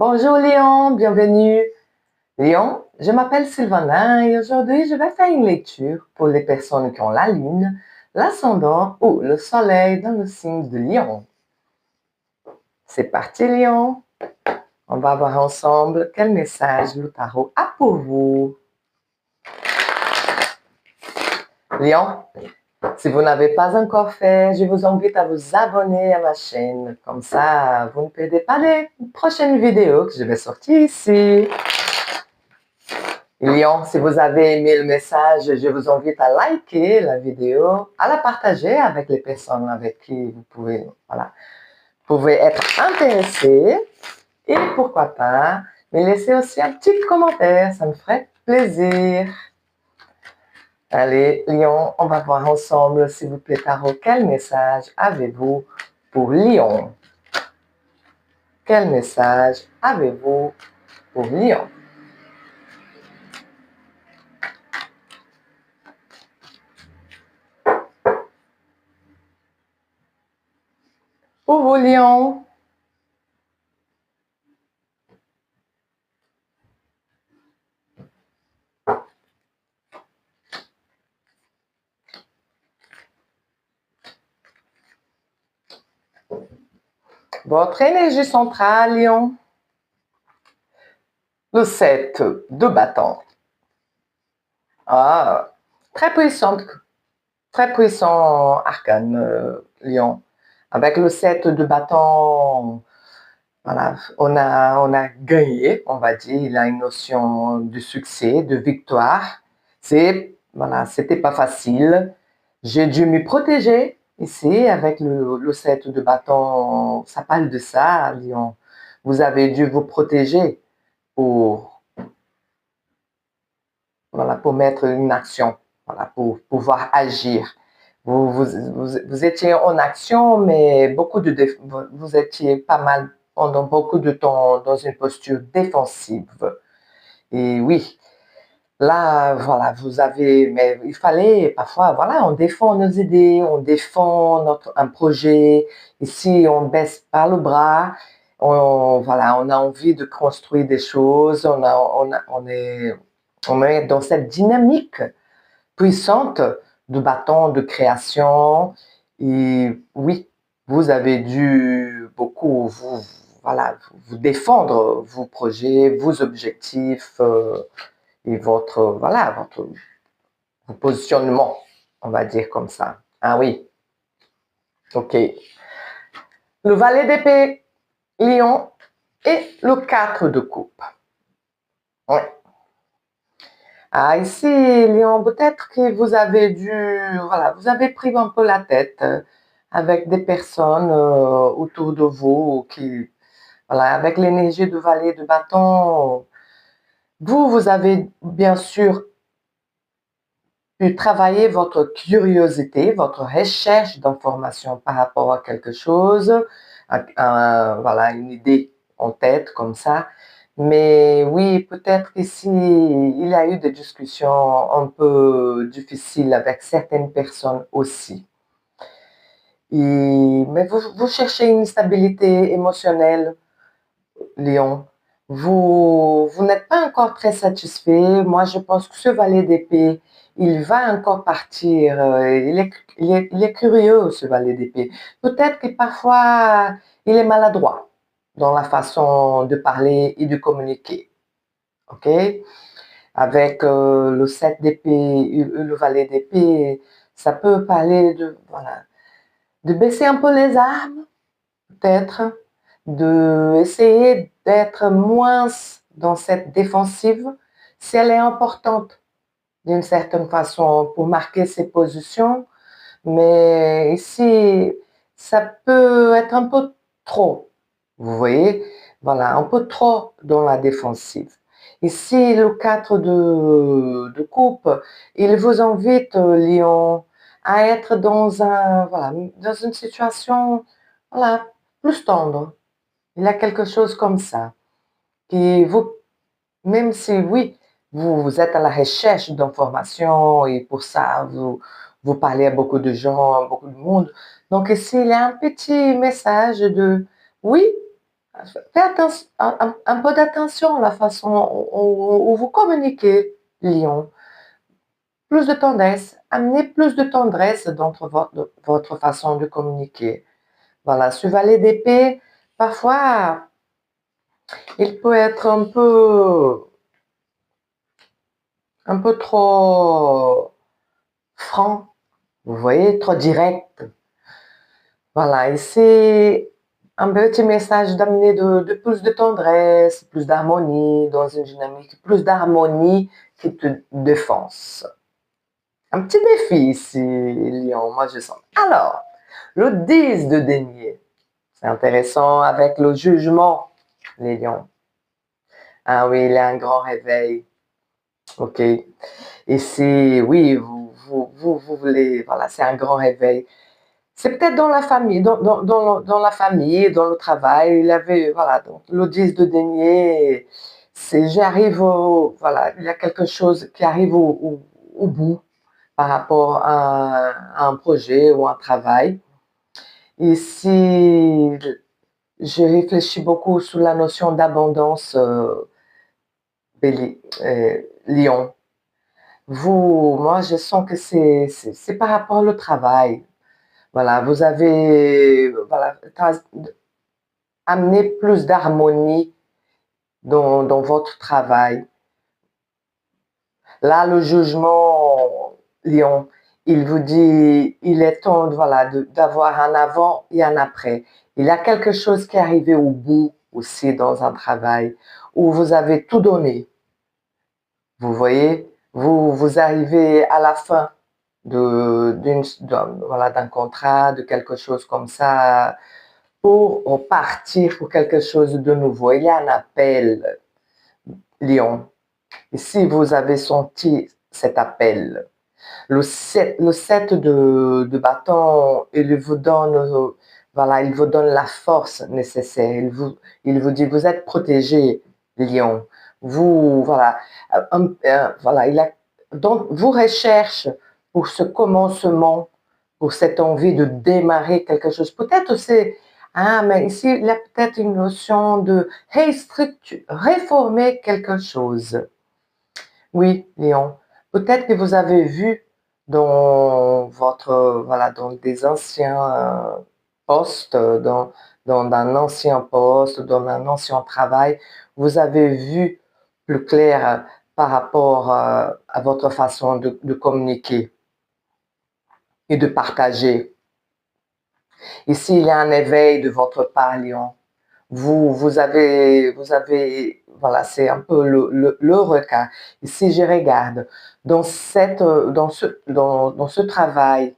Bonjour Léon, bienvenue. Léon, je m'appelle Sylvana et aujourd'hui je vais faire une lecture pour les personnes qui ont la lune, l'ascendant ou le soleil dans le signe de Lion. C'est parti Léon. On va voir ensemble quel message le tarot a pour vous. Lion, si vous n'avez pas encore fait, je vous invite à vous abonner à ma chaîne. Comme ça, vous ne perdez pas les prochaines vidéos que je vais sortir ici. Lion, si vous avez aimé le message, je vous invite à liker la vidéo, à la partager avec les personnes avec qui vous pouvez être intéressés. Et pourquoi pas, me laisser aussi un petit commentaire, ça me ferait plaisir. Allez, Lion, on va voir ensemble, s'il vous plaît, tarot, quel message avez-vous pour Lion? Quel message avez-vous pour Lion? Pour vous, Lion. Votre énergie centrale, Lion. Le 7 de bâton. Ah, très puissant arcane, Lion. Avec le 7 de bâton, voilà, on a gagné, on va dire. Il a une notion de succès, de victoire. C'était pas facile. J'ai dû me protéger ici avec le 7 de bâton. Ça parle de ça, Lion. Vous avez dû vous protéger pour mettre une action, pour pouvoir agir. Vous étiez en action, mais vous étiez pas mal pendant beaucoup de temps dans une posture défensive. Et oui, là, mais il fallait parfois, on défend nos idées, on défend un projet. Ici, on baisse pas le bras. On a envie de construire des choses. On est dans cette dynamique puissante de bâton, de création. Et oui, vous avez dû beaucoup vous défendre vos projets, vos objectifs et vos positionnements, on va dire comme ça. Ah oui, ok. Le valet d'épée, Lion, et le 4 de coupe. Ouais. Ah, ici, Lion, peut-être que vous avez vous avez pris un peu la tête avec des personnes autour de vous avec l'énergie du valet de bâton, vous avez bien sûr pu travailler votre curiosité, votre recherche d'informations par rapport à quelque chose, une idée en tête comme ça. Mais oui, peut-être qu'ici, il y a eu des discussions un peu difficiles avec certaines personnes aussi. Mais vous cherchez une stabilité émotionnelle, Lion. Vous n'êtes pas encore très satisfait. Moi, je pense que ce valet d'épée, il va encore partir. Il est curieux, ce valet d'épée. Peut-être que parfois, il est maladroit dans la façon de parler et de communiquer. OK? Avec le 7 d'épée et le valet d'épée, ça peut parler de baisser un peu les armes, peut-être, de essayer d'être moins dans cette défensive, si elle est importante d'une certaine façon pour marquer ses positions, mais ici, ça peut être un peu trop, vous voyez, un peu trop dans la défensive. Ici, le 4 de coupe, il vous invite, Lion, à être dans une situation, plus tendre. Il y a quelque chose comme ça, qui même si oui, vous êtes à la recherche d'informations et pour ça, vous parlez à beaucoup de gens, à beaucoup de monde. Donc ici, il y a un petit message de oui, Faites un peu d'attention à la façon où vous communiquez, Lion. Plus de tendresse, amenez plus de tendresse dans votre façon de communiquer. Voilà, ce valet d'épée, parfois, il peut être un peu trop franc, vous voyez, trop direct. Voilà, et c'est un petit message d'amener de plus de tendresse, plus d'harmonie dans une dynamique, plus d'harmonie qui te défonce. Un petit défi ici, Lion, moi je sens. Alors, le 10 de denier, c'est intéressant avec le jugement, les lions. Ah oui, il y a un grand réveil. Ok. Et c'est, oui, vous voulez, voilà, c'est un grand réveil. C'est peut-être dans la famille, dans la famille, dans le travail. Il y avait, voilà, donc, le 10 de denier, c'est j'arrive au, voilà, il y a quelque chose qui arrive au bout par rapport à un projet ou un travail. Et si je réfléchis beaucoup sur la notion d'abondance, Lion. Moi, je sens que c'est par rapport au travail. Voilà, vous avez voilà, amené plus d'harmonie dans votre travail. Là, le jugement, Lion, il vous dit, il est temps voilà, d'avoir un avant et un après. Il y a quelque chose qui est arrivé au bout aussi dans un travail où vous avez tout donné. Vous voyez, vous arrivez à la fin voilà, d'un contrat, de quelque chose comme ça, pour partir pour quelque chose de nouveau. Il y a un appel, Lion. Et si vous avez senti cet appel, le 7 de bâton, il vous donne, voilà, il vous donne la force nécessaire. Il vous dit, vous êtes protégé, Lion. Voilà, voilà, donc, vous recherchez pour ce commencement, pour cette envie de démarrer quelque chose. Peut-être c'est, mais ici, il y a peut-être une notion de réformer quelque chose. Oui, Léon. Peut-être que vous avez vu voilà, dans des anciens postes, dans un ancien poste, dans un ancien travail, vous avez vu plus clair par rapport à votre façon de communiquer et de partager. Ici, il y a un éveil de votre part, Léon. Voilà, c'est un peu le requin. Et si je regarde dans ce travail,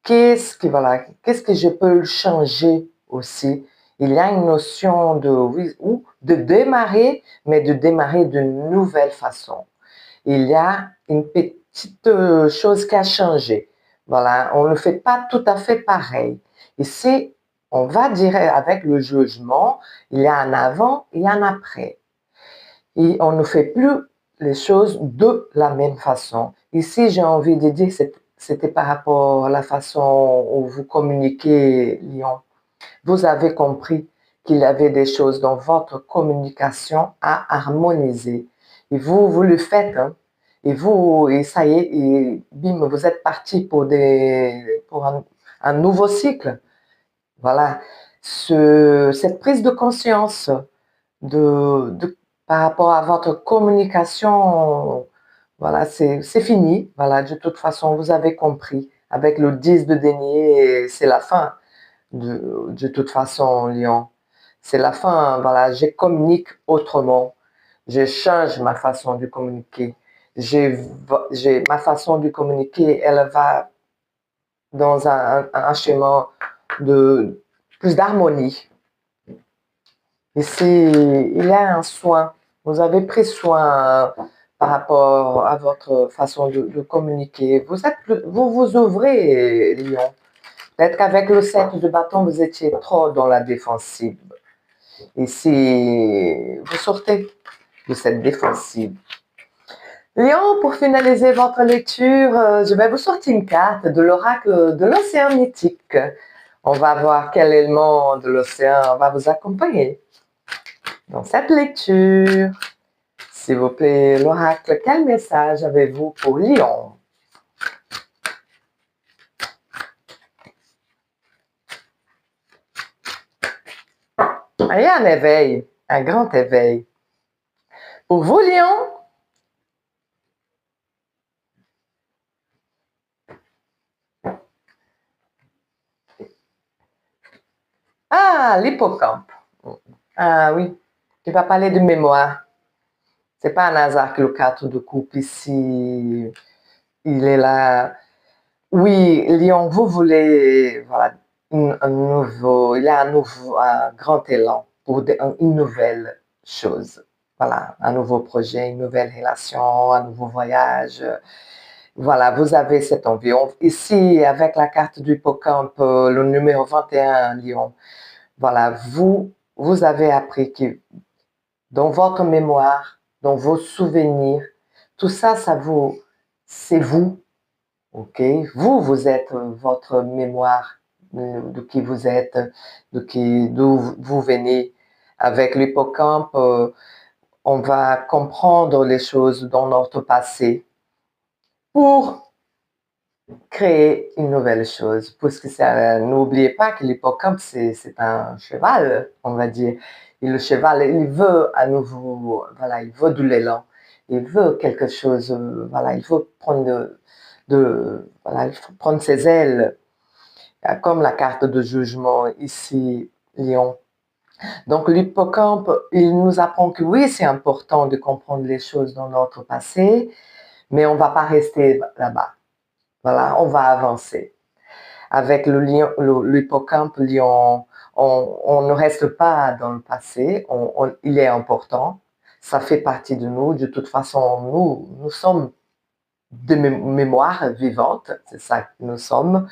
qu'est-ce que je peux changer aussi? Il y a une notion oui, de démarrer, mais de démarrer d'une nouvelle façon. Il y a une petite chose qui a changé. Voilà, on ne fait pas tout à fait pareil. Ici, on va dire avec le jugement, il y a un avant et un après. Et on ne fait plus les choses de la même façon. Ici, j'ai envie de dire que c'était par rapport à la façon où vous communiquez, Lyon. Vous avez compris qu'il y avait des choses dans votre communication à harmoniser. Et vous le faites. Hein. Et ça y est, et bim, vous êtes parti pour un nouveau cycle. Voilà. Cette prise de conscience par rapport à votre communication, voilà, c'est fini. Voilà, de toute façon, vous avez compris. Avec le 10 de denier, c'est la fin. De toute façon, Lyon. C'est la fin, voilà, je communique autrement. Je change ma façon de communiquer. Ma façon de communiquer, elle va dans un chemin de plus d'harmonie. Ici, il y a un soin. Vous avez pris soin par rapport à votre façon de communiquer. Vous vous ouvrez, Lyon. Peut-être qu'avec le 7 de bâton, vous étiez trop dans la défensive. Et si vous sortez de cette défensive. Léon, pour finaliser votre lecture, je vais vous sortir une carte de l'oracle de l'océan mythique. On va voir quel élément de l'océan va vous accompagner. Dans cette lecture, s'il vous plaît, l'oracle, quel message avez-vous pour Lion? Il y a un éveil, un grand éveil. Pour vous, Lion, ah, l'hippocampe. Ah oui, tu vas parler de mémoire. C'est pas un hasard que le 4 de coupe ici, il est là. Oui, Lion, vous voulez, voilà, un nouveau, il y a un grand élan pour une nouvelle chose. Voilà, un nouveau projet, une nouvelle relation, un nouveau voyage. Voilà, vous avez cette envie. Ici, avec la carte du hippocampe, le numéro 21, Lion, voilà, vous avez appris que dans votre mémoire, dans vos souvenirs, tout ça, c'est vous, ok? Vous êtes votre mémoire de qui vous êtes, d'où vous venez. Avec l'hippocampe, on va comprendre les choses dans notre passé pour créer une nouvelle chose. Parce que n'oubliez pas que l'hippocampe, c'est un cheval, on va dire. Et le cheval, il veut à nouveau, voilà, il veut de l'élan. Il veut quelque chose, voilà, il veut voilà, il faut prendre ses ailes, comme la carte de jugement ici, Lion. Donc l'hippocampe, il nous apprend que oui, c'est important de comprendre les choses dans notre passé, mais on ne va pas rester là-bas. Voilà, on va avancer. Avec l'hippocampe, Lion, on ne reste pas dans le passé, il est important, ça fait partie de nous. De toute façon, nous sommes de mémoire vivante, c'est ça que nous sommes.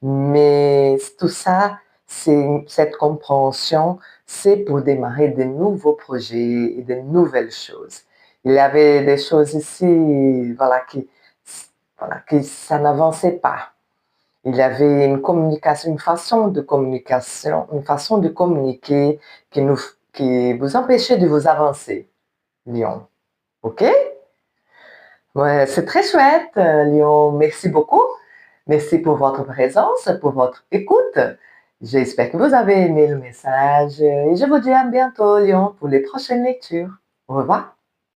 Mais tout ça, cette compréhension, c'est pour démarrer de nouveaux projets et de nouvelles choses. Il y avait des choses ici, voilà, qui ça n'avançait pas. Il y avait une communication, une façon de communication, une façon de communiquer qui vous empêchait de vous avancer, Lion. OK? Ouais, c'est très chouette, Lion. Merci beaucoup. Merci pour votre présence, pour votre écoute. J'espère que vous avez aimé le message et je vous dis à bientôt, Lion, pour les prochaines lectures. Au revoir.